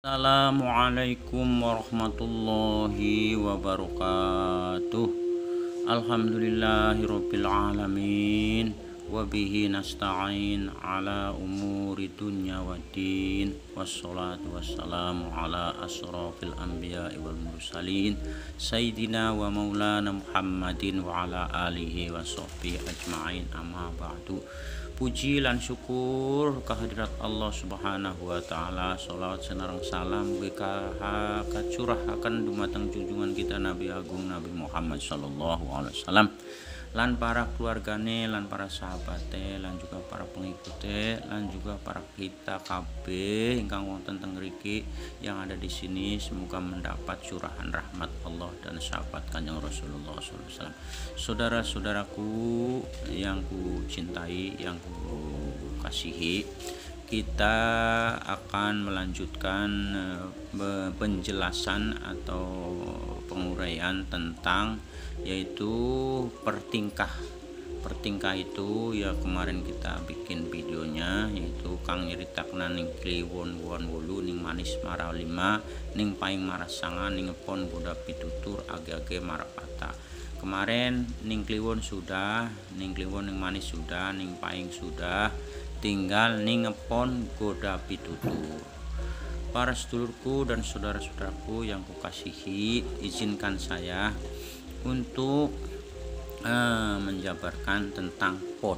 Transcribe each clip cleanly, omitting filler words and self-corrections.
Assalamualaikum warahmatullahi wabarakatuh. Alhamdulillahirabbil alamin wa bihi nasta'in ala umuri dunya waddin wassalatu wassalamu ala asrofil anbiya'i wal mursalin sayyidina wa maulana Muhammadin wa ala alihi wa sahbihi ajma'in, amma ba'du. Puji lan syukur kehadirat Allah Subhanahu wa taala, sholawat senarang salam bika kacurahaken dumateng junjungan kita Nabi Agung Nabi Muhammad sallallahu alaihi wasallam, lan para keluargane, lan para sahabate, lan juga para pengikute, lan juga para kita kabeh ingkang wonten teng mriki yang ada di sini, semoga mendapat curahan rahmat Allah dan syafaat Kanjeng Rasulullah sallallahu alaihi wasallam. Saudara-saudaraku yang ku cintai, yang ku kasihi, kita akan melanjutkan penjelasan atau penguraian tentang yaitu pertingkah itu ya. Kemarin kita bikin videonya yaitu kang nyeritakna ning kliwon won wolu ning manis mara 5 ning paing mara sanga ning ngepon boda pitutur age-age mara pata. Kemarin ning kliwon sudah, ning kliwon ning manis sudah, ning paing sudah, tinggal ning ngepon goda pitutur. Para sedulurku dan saudara-saudaraku yang kukasihi, izinkan saya untuk menjabarkan tentang pon.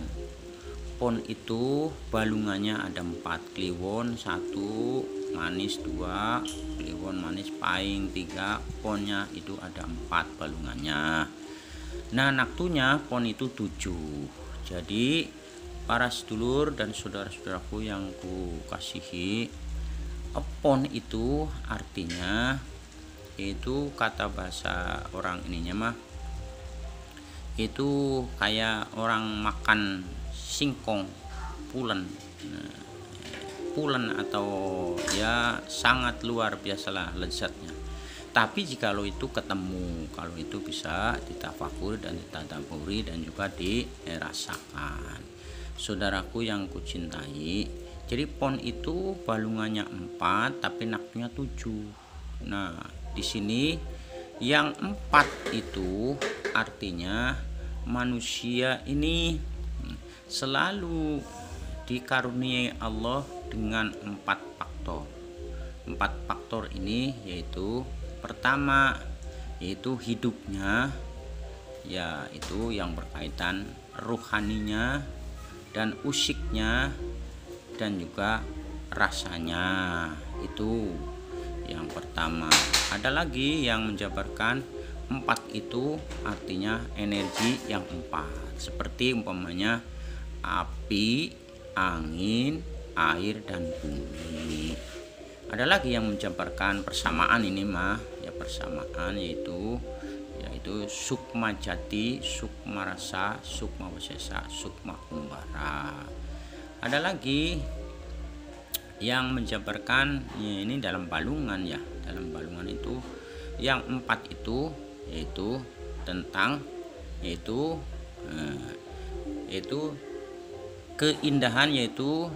Pon itu balungannya ada 4, kliwon 1, manis 2, kliwon manis paing 3, ponnya itu ada 4 balungannya. Nah, naktunya pon itu 7. Jadi para sedulur dan saudara-saudaraku yang ku kasihi, pon itu artinya itu kata bahasa orang ininya mah itu kayak orang makan singkong pulen. Nah, pulen atau ya sangat luar biasalah lezatnya. Tapi jikalau itu ketemu, kalau itu bisa ditafakur dan ditadaburi dan juga dirasakan. Saudaraku yang kucintai, jadi pon itu balungannya 4 tapi naknya 7. Nah, di sini yang 4 itu artinya manusia ini selalu dikaruniai Allah dengan 4 faktor. 4 faktor ini yaitu pertama yaitu hidupnya, yaitu yang berkaitan ruhaninya dan usiknya dan juga rasanya. Itu yang pertama. Ada lagi yang menjabarkan 4 itu artinya energi yang 4, seperti umpamanya api, angin, air, dan bumi. Ada lagi yang menjabarkan persamaan ini mah ya, persamaan yaitu sukma jati, sukma rasa, sukma wasesa, sukma umbara. Ada lagi yang menjabarkan ya, ini dalam balungan ya, dalam balungan itu yang 4 itu yaitu tentang yaitu keindahan, yaitu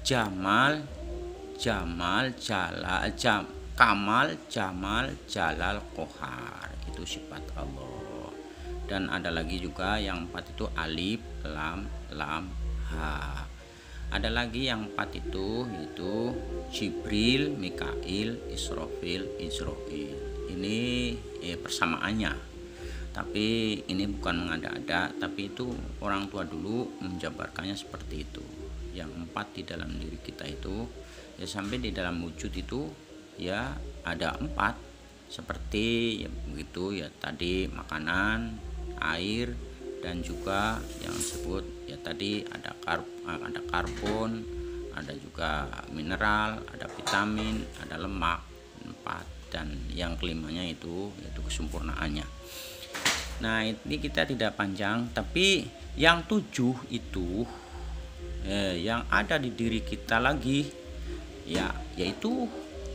jamal, kamal, jamal, jalal, kohar. Itu sifat Allah. Dan ada lagi juga yang 4 itu alif, lam, ha. Ada lagi yang 4 itu yaitu Jibril, Mikail, Israfil, Israil. Ini persamaannya. Tapi ini bukan mengada-ada, tapi itu orang tua dulu menjabarkannya seperti itu. Yang 4 di dalam diri kita itu ya, sampai di dalam wujud itu ya ada 4 seperti ya begitu ya, tadi makanan, air, dan juga yang disebut ya tadi ada karbon, ada juga mineral, ada vitamin, ada lemak 4, dan yang kelimanya itu yaitu kesempurnaannya. Nah, ini kita tidak panjang, tapi yang 7 itu yang ada di diri kita lagi ya, yaitu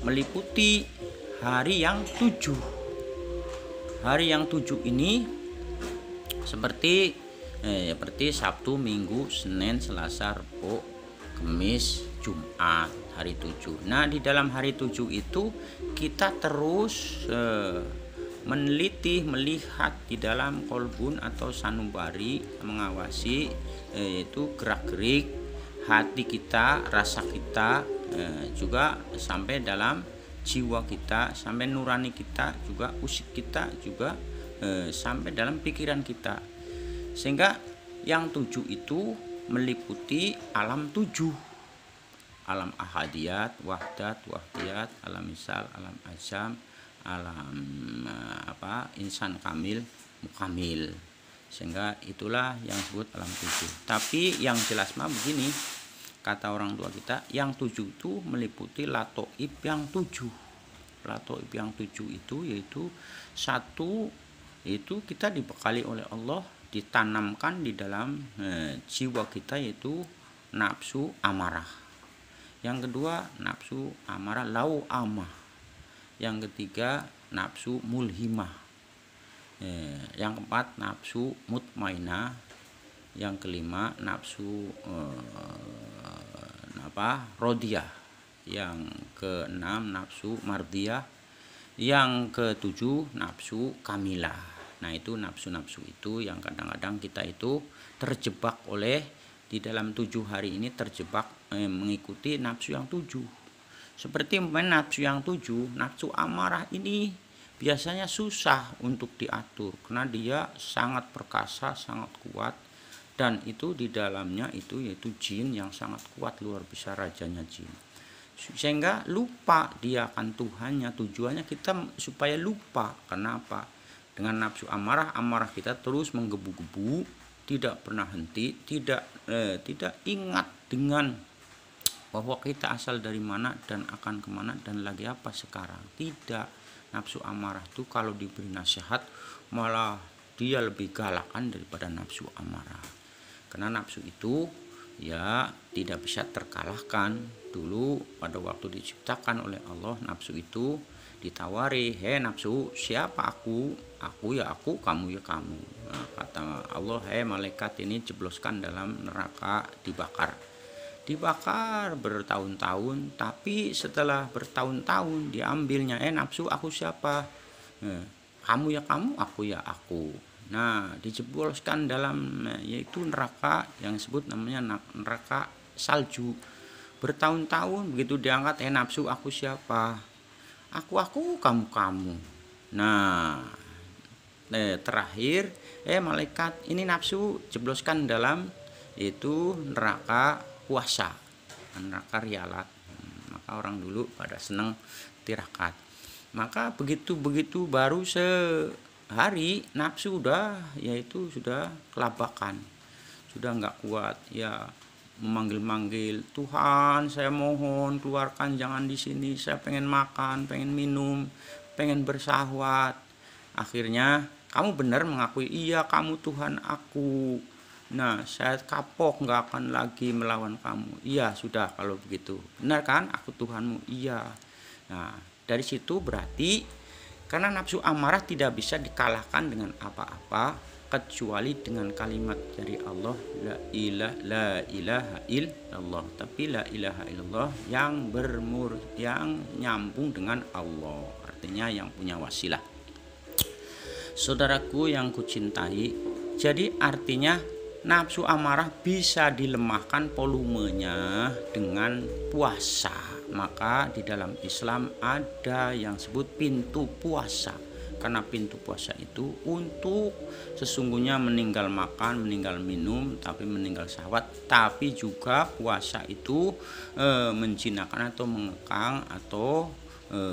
meliputi hari yang 7. Hari yang 7 ini seperti Sabtu, Minggu, Senin, Selasa, Rabu, Kamis, Jumat. hari 7. Nah, di dalam hari 7 itu kita terus meneliti, melihat di dalam kolbun atau sanubari, mengawasi yaitu gerak-gerik hati kita, rasa kita, juga sampai dalam jiwa kita, sampai nurani kita, juga usik kita, juga sampai dalam pikiran kita. Sehingga yang 7 itu meliputi alam 7, alam ahadiyat, wahdat, wahdiyat, alam misal, alam azam, alam insan kamil, mukamil. Sehingga itulah yang disebut alam 7. Tapi yang jelas mah begini, kata orang tua kita, yang 7 itu meliputi latoib yang 7. Latoib yang 7 itu yaitu satu, itu kita dibekali oleh Allah, ditanamkan di dalam jiwa kita, yaitu nafsu amarah. Yang kedua nafsu amarah lau amah. Yang ketiga nafsu mulhimah. Yang keempat nafsu mutmainah. Yang kelima nafsu rodiyah. Yang keenam nafsu mardiyah. Yang ketujuh nafsu kamilah. Nah, itu nafsu-nafsu itu yang kadang-kadang kita itu terjebak oleh, di dalam 7 hari ini terjebak mengikuti nafsu yang 7. Seperti nafsu yang 7, nafsu amarah ini biasanya susah untuk diatur karena dia sangat perkasa, sangat kuat, dan itu di dalamnya itu yaitu jin yang sangat kuat, luar biasa rajanya jin. Sehingga lupa dia akan Tuhannya. Tujuannya kita supaya lupa. Kenapa? Dengan nafsu amarah kita terus menggebu-gebu, tidak pernah henti, tidak ingat dengan bahwa kita asal dari mana dan akan kemana dan lagi apa sekarang. Tidak. Nafsu amarah itu kalau diberi nasihat malah dia lebih galakan daripada nafsu amarah. Karena nafsu itu ya tidak bisa terkalahkan. Dulu pada waktu diciptakan oleh Allah, nafsu itu ditawari, "Hei nafsu, siapa aku? Aku ya aku, kamu ya kamu." Nah, kata Allah, "Hei malaikat, ini jebloskan dalam neraka, dibakar bertahun-tahun." Tapi setelah bertahun-tahun diambilnya, nafsu, aku siapa? Kamu ya kamu, aku ya aku. Nah, dijebloskan dalam yaitu neraka yang disebut namanya neraka salju. Bertahun-tahun begitu diangkat, nafsu, aku siapa? Aku, kamu. Nah, terakhir malaikat, ini nafsu, jebloskan dalam itu neraka puasa, neraka rialat. Maka orang dulu pada senang tirakat. Maka begitu baru sehari nafsu sudah kelabakan, sudah nggak kuat, ya memanggil-manggil, "Tuhan, saya mohon keluarkan, jangan di sini, saya pengen makan, pengen minum, pengen bersahwat." Akhirnya, "Kamu benar mengakui?" "Iya, kamu Tuhan aku. Nah, saya kapok, nggak akan lagi melawan kamu." "Iya, sudah kalau begitu. Benar kan aku Tuhanmu?" "Iya." Nah, dari situ berarti karena nafsu amarah tidak bisa dikalahkan dengan apa-apa kecuali dengan kalimat dari Allah, la ilaha illallah. Tapi la ilaha illallah yang nyambung dengan Allah, artinya yang punya wasilah. Saudaraku yang kucintai, jadi artinya nafsu amarah bisa dilemahkan volumenya dengan puasa. Maka di dalam Islam ada yang disebut pintu puasa. Karena pintu puasa itu untuk sesungguhnya meninggal makan, meninggal minum, tapi meninggal syahwat. Tapi juga puasa itu menjinakkan atau mengekang atau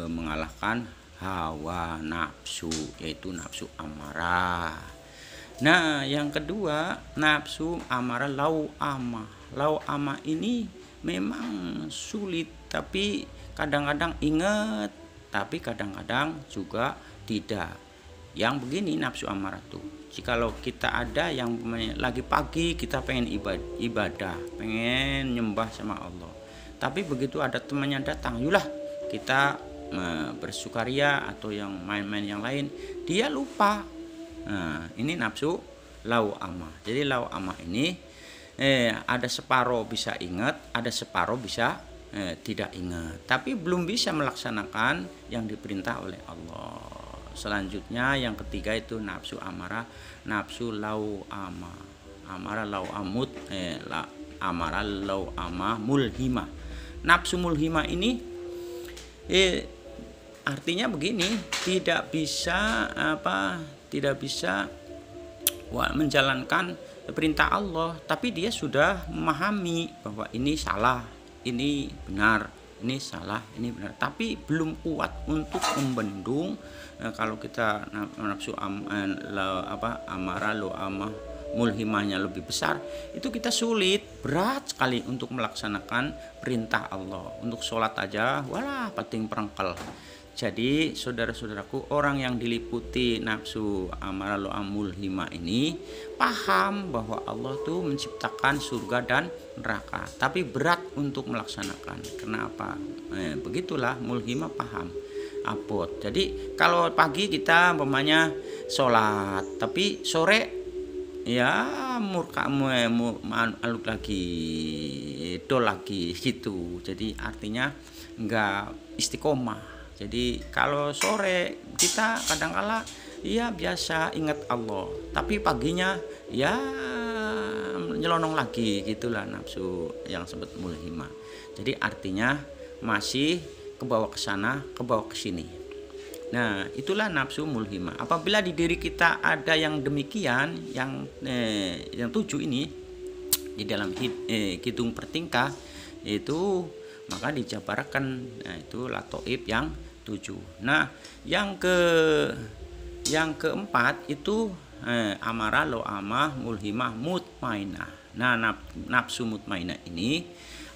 mengalahkan hawa nafsu, yaitu nafsu amarah. Nah, yang kedua nafsu amarah lau amah. Lau amah ini memang sulit, tapi kadang-kadang ingat, tapi kadang-kadang juga tidak. Yang begini nafsu amarah tuh, jikalau kita ada yang lagi pagi kita pengen ibadah, pengen nyembah sama Allah, tapi begitu ada temannya datang, yulah kita bersukaria atau yang main-main yang lain, dia lupa. Nah, ini nafsu lau amah. Jadi lau amah ini ada separuh bisa ingat, ada separuh bisa tidak ingat, tapi belum bisa melaksanakan yang diperintah oleh Allah. Selanjutnya yang ketiga itu nafsu amarah, nafsu lau ama, amarah lau amut, amarah lau ama mulhimah. Nafsu mulhimah ini artinya begini, tidak bisa menjalankan perintah Allah, tapi dia sudah memahami bahwa ini salah, ini benar, ini salah, ini benar, tapi belum kuat untuk membendung. Kalau kita nafsu amarah lo amah mulhimahnya lebih besar, itu kita sulit, berat sekali untuk melaksanakan perintah Allah. Untuk sholat aja walah pating perengkel. Jadi saudara-saudaraku, orang yang diliputi nafsu amarah lo mulhimah ini paham bahwa Allah tuh menciptakan surga dan neraka, tapi berat untuk melaksanakan. Kenapa? Begitulah, mulhimah paham, abot. Jadi kalau pagi kita umpamanya sholat, tapi sore ya aluk lagi, dol lagi gitu. Jadi artinya enggak istiqomah. Jadi kalau sore kita kadang-kala ya biasa ingat Allah, tapi paginya ya nyelonong lagi, gitulah nafsu yang sebut mulhimah. Jadi artinya masih kebawa ke sana, kebawa ke sini. Nah, itulah nafsu mulhimah. Apabila di diri kita ada yang demikian, yang 7 ini di dalam hitung pertingkah itu, maka dijabarkan, nah itu latoib yang 7. Nah, yang keempat itu amarah lo amah mulhimah mutmainah. Nah, nafsu mutmainah ini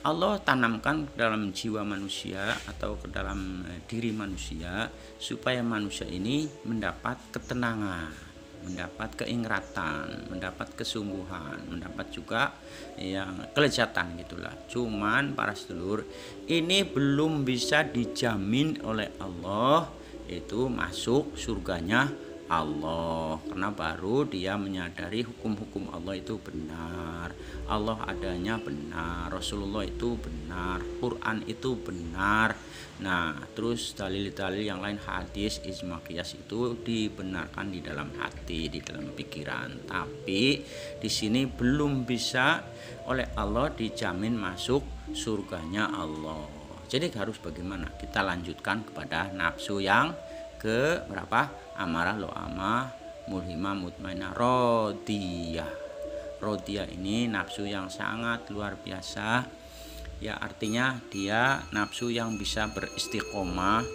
Allah tanamkan ke dalam jiwa manusia atau ke dalam diri manusia supaya manusia ini mendapat ketenangan, mendapat keingratan, mendapat kesungguhan, mendapat juga yang kelezatan gitulah. Cuman para sedulur, ini belum bisa dijamin oleh Allah itu masuk surganya Allah, karena baru dia menyadari hukum-hukum Allah itu benar, Allah adanya benar, Rasulullah itu benar, Quran itu benar. Nah, terus dalil-dalil yang lain, hadis, ijma, qiyas itu dibenarkan di dalam hati, di dalam pikiran. Tapi di sini belum bisa oleh Allah dijamin masuk surganya Allah. Jadi harus bagaimana? Kita lanjutkan kepada nafsu yang ke berapa? Amarah lo amah mulhimah mutmainah rodiyah. Rodiyah ini nafsu yang sangat luar biasa. Ya, artinya dia nafsu yang bisa beristiqomah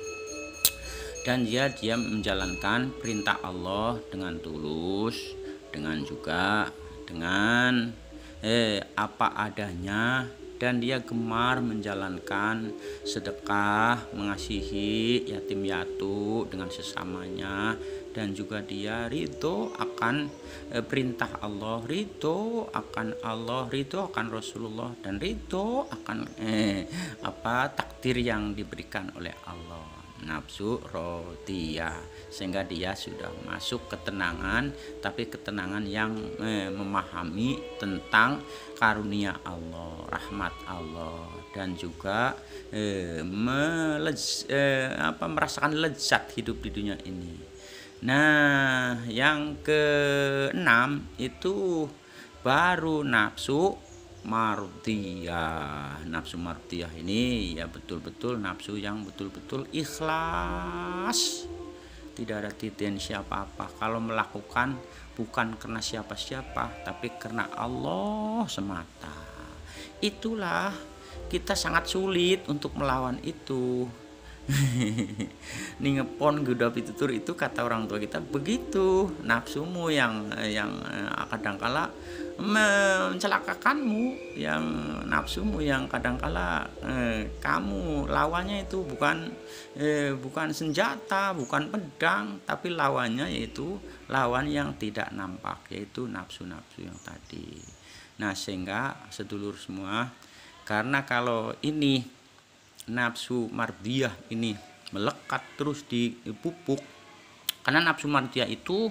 dan dia menjalankan perintah Allah dengan tulus, dengan juga dengan apa adanya, dan dia gemar menjalankan sedekah, mengasihi yatim piatu dengan sesamanya, dan juga dia ridho akan perintah Allah, ridho akan Allah, ridho akan Rasulullah, dan ridho akan takdir yang diberikan oleh Allah. Nafsu rodiyah, sehingga dia sudah masuk ketenangan, tapi ketenangan yang memahami tentang karunia Allah, rahmat Allah, dan juga merasakan lezat hidup di dunia ini. Nah, yang keenam itu baru nafsu mardiyah. Nafsu mardiyah ini ya betul-betul nafsu yang betul-betul ikhlas, tidak ada titian siapa-apa. Kalau melakukan bukan karena siapa-siapa, tapi karena Allah semata. Itulah kita sangat sulit untuk melawan itu. Ningepon guda pitutur itu kata orang tua kita begitu, nafsumu yang kadangkala mencelakakanmu, yang nafsumu yang kadangkala kamu lawannya itu bukan senjata, bukan pedang, tapi lawannya yaitu lawan yang tidak nampak, yaitu nafsu-nafsu yang tadi. Nah, sehingga sedulur semua, karena kalau ini nafsu mardiyah ini melekat terus dipupuk, karena nafsu mardiyah itu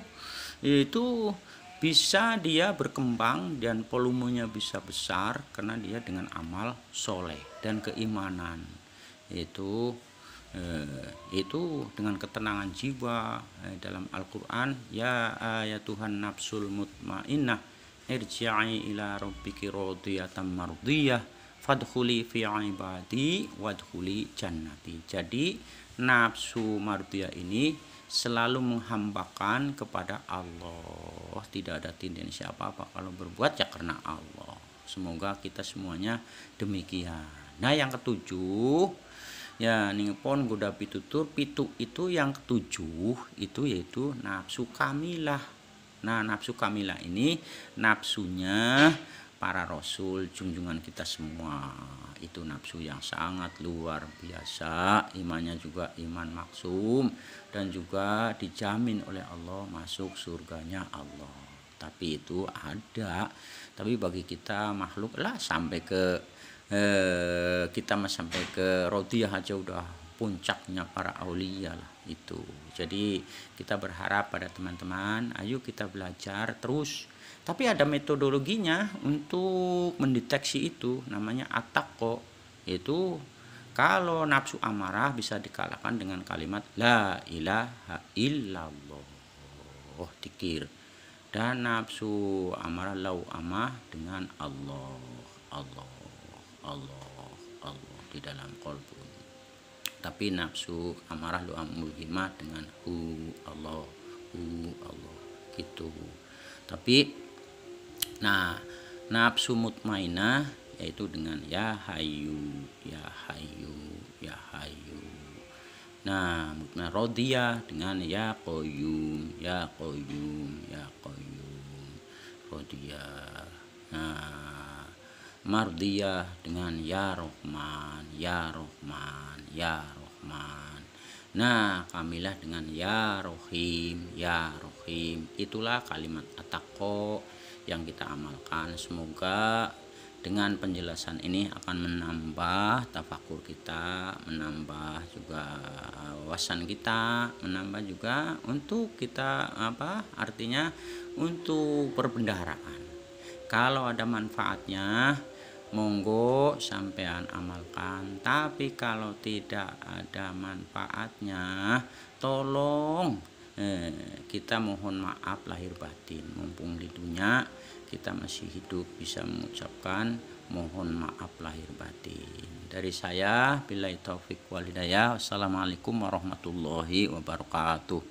bisa dia berkembang dan volumenya bisa besar karena dia dengan amal soleh dan keimanan. Itu dengan ketenangan jiwa. Dalam Al-Quran, ya Tuhan nafsul mutmainnah irji'i ila rabbiki radiyatan mardiyah fadkhuli fi ibadi wadkhuli jannati. Jadi nafsu mardiyah ini selalu menghambakan kepada Allah, tidak ada tendensi apa-apa, kalau berbuat ya karena Allah. Semoga kita semuanya demikian. Nah, yang ketujuh ya ningpon goda pitutur pitu itu yang ketujuh itu yaitu nafsu kamilah. Nah, nafsu kamilah ini nafsunya para rasul junjungan kita semua. Itu nafsu yang sangat luar biasa, imannya juga iman maksum dan juga dijamin oleh Allah masuk surganya Allah. Tapi itu ada, tapi bagi kita makhluk lah sampai ke kita sampai ke rodiyah aja udah puncaknya para aulia lah itu. Jadi kita berharap pada teman-teman, ayo kita belajar terus. Tapi ada metodologinya untuk mendeteksi itu, namanya at-taqwa. Itu kalau nafsu amarah bisa dikalahkan dengan kalimat la ilaha illallah, dikir. Dan nafsu amarah amah dengan Allah, Allah, Allah, Allah di dalam qalbu. Tapi nafsu amarah mulhimah dengan Allah, Allah gitu. Tapi nah, nafsu mutmainah yaitu dengan ya hayu, ya hayu, ya hayu. Nah, mutmainah rodiyah dengan ya qayyum, ya qayyum, ya qayyum, rodiyah. Nah, mardiyah dengan ya Rahman, ya Rahman, ya Rahman. Nah, kamilah dengan ya Rohim, ya Rohim. Itulah kalimat at-taqwa yang kita amalkan. Semoga dengan penjelasan ini akan menambah tafakur kita, menambah juga wawasan kita, menambah juga untuk kita artinya untuk perbendaharaan. Kalau ada manfaatnya monggo sampean amalkan, tapi kalau tidak ada manfaatnya tolong kita mohon maaf lahir batin. Mumpung di dunia kita masih hidup bisa mengucapkan mohon maaf lahir batin. Dari saya billahi taufik wal hidayah. Wassalamualaikum warahmatullahi wabarakatuh.